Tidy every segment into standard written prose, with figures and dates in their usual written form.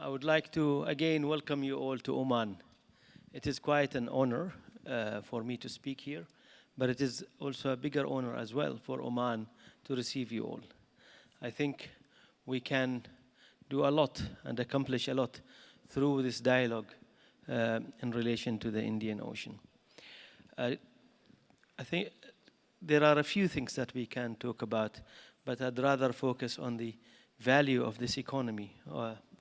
I would like to again welcome you all to Oman. It is quite an honor for me to speak here, but it is also a bigger honor as well for Oman to receive you all. I think we can do a lot and accomplish a lot through this dialogue in relation to the Indian Ocean. I think there are a few things that we can talk about, but I'd rather focus on the value of this economy,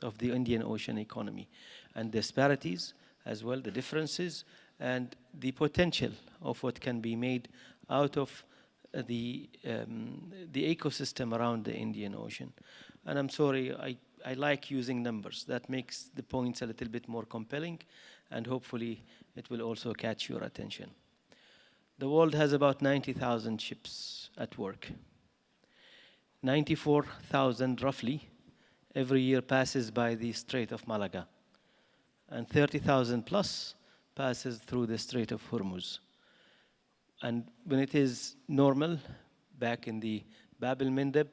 of the Indian Ocean economy, and disparities as well, the differences, and the potential of what can be made out of the ecosystem around the Indian Ocean. And I'm sorry, I like using numbers. That makes the points a little bit more compelling, and hopefully it will also catch your attention. The world has about 90,000 ships at work. 94,000 roughly every year passes by the Strait of Malaga, and 30,000 plus passes through the Strait of Hormuz. And when it is normal, back in the Bab el-Mandeb,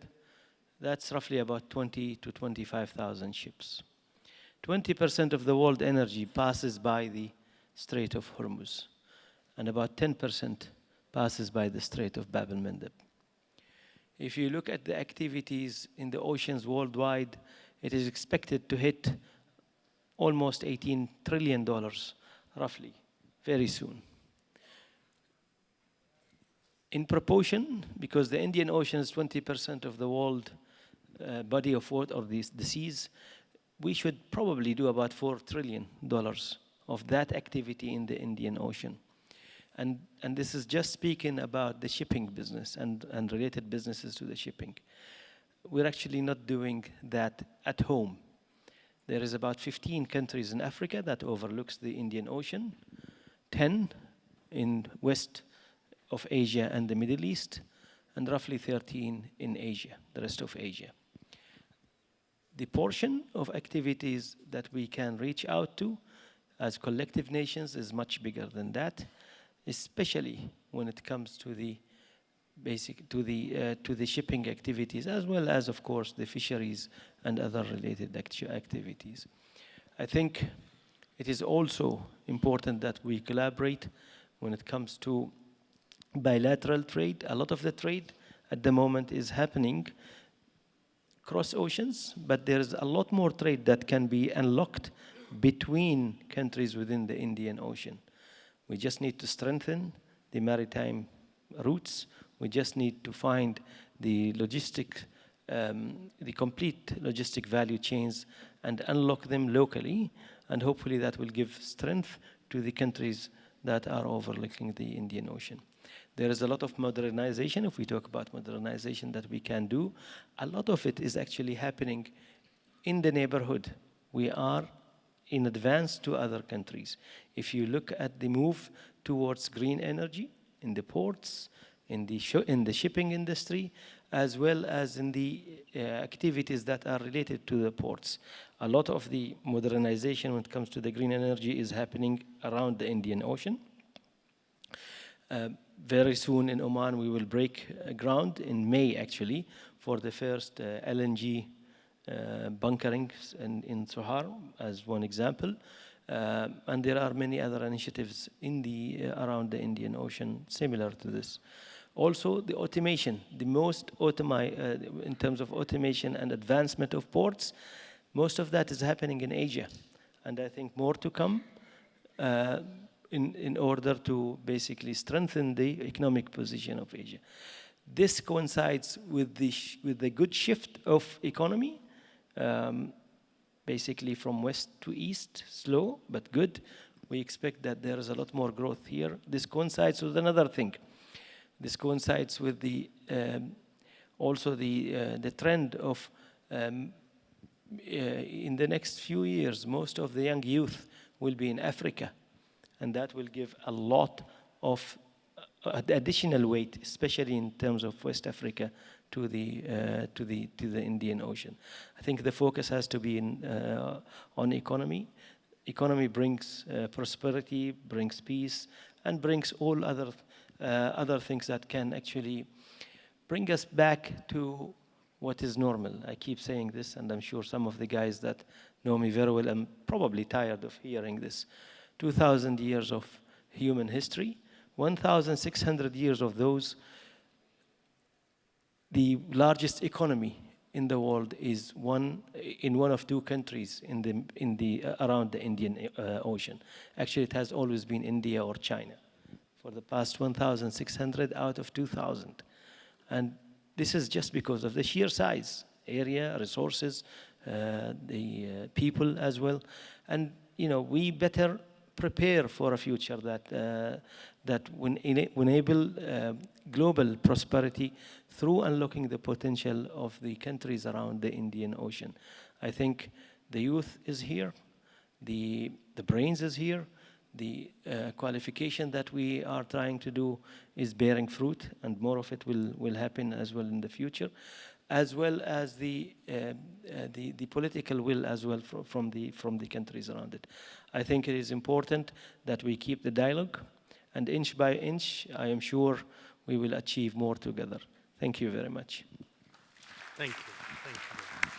that's roughly about 20 to 25,000 ships. 20% of the world energy passes by the Strait of Hormuz, and about 10% passes by the Strait of Bab el-Mandeb. If you look at the activities in the oceans worldwide, it is expected to hit almost $18 trillion, roughly, very soon. In proportion, because the Indian Ocean is 20% of the world body of water, of the seas, we should probably do about $4 trillion of that activity in the Indian Ocean. And this is just speaking about the shipping business and related businesses to the shipping. We're actually not doing that at home. There is about 15 countries in Africa that overlooks the Indian Ocean, 10 in west of Asia and the Middle East, and roughly 13 in Asia, the rest of Asia. The portion of activities that we can reach out to as collective nations is much bigger than that, especially when it comes to the shipping activities, as well as, of course, the fisheries and other related activities. I think it is also important that we collaborate when it comes to bilateral trade. A lot of the trade at the moment is happening cross oceans, but there's a lot more trade that can be unlocked between countries within the Indian Ocean. We just need to strengthen the maritime routes. We just need to find the complete logistic value chains and unlock them locally, and hopefully that will give strength to the countries that are overlooking the Indian Ocean. There is a lot of modernization, if we talk about modernization, that we can do. A lot of it is actually happening in the neighborhood. We are in advance to other countries. If you look at the move towards green energy in the ports, in the shipping industry, as well as in the activities that are related to the ports. A lot of the modernization when it comes to the green energy is happening around the Indian Ocean. Very soon in Oman, we will break ground in May, actually, for the first LNG bunkering in Sohar, as one example. And there are many other initiatives around the Indian Ocean similar to this. Also, the automation, in terms of automation and advancement of ports, most of that is happening in Asia. And I think more to come in order to basically strengthen the economic position of Asia. This coincides with the good shift of economy, basically from west to east, slow but good. We expect that there is a lot more growth here. This coincides with another thing. This coincides with also the trend of in the next few years, most of the young youth will be in Africa, and that will give a lot of additional weight, especially in terms of West Africa, to the Indian Ocean. I think the focus has to be on economy. Economy brings prosperity, brings peace, and brings all other things that can actually bring us back to what is normal. I keep saying this, and I'm sure some of the guys that know me very well. I'm probably tired of hearing this. 2,000 years of human history, 1,600 years of those. The largest economy in the world is in one of two countries around the Indian Ocean. Actually, it has always been India or China for the past 1,600 out of 2,000. And this is just because of the sheer size, area, resources, the people as well. And we better prepare for a future that will enable global prosperity through unlocking the potential of the countries around the Indian Ocean. I think the youth is here, the brains is here, the qualification that we are trying to do is bearing fruit, and more of it will happen as well in the future, as well as the political will as well from the countries around it. I think it is important that we keep the dialogue, and inch by inch, I am sure we will achieve more together. Thank you very much. Thank you. Thank you.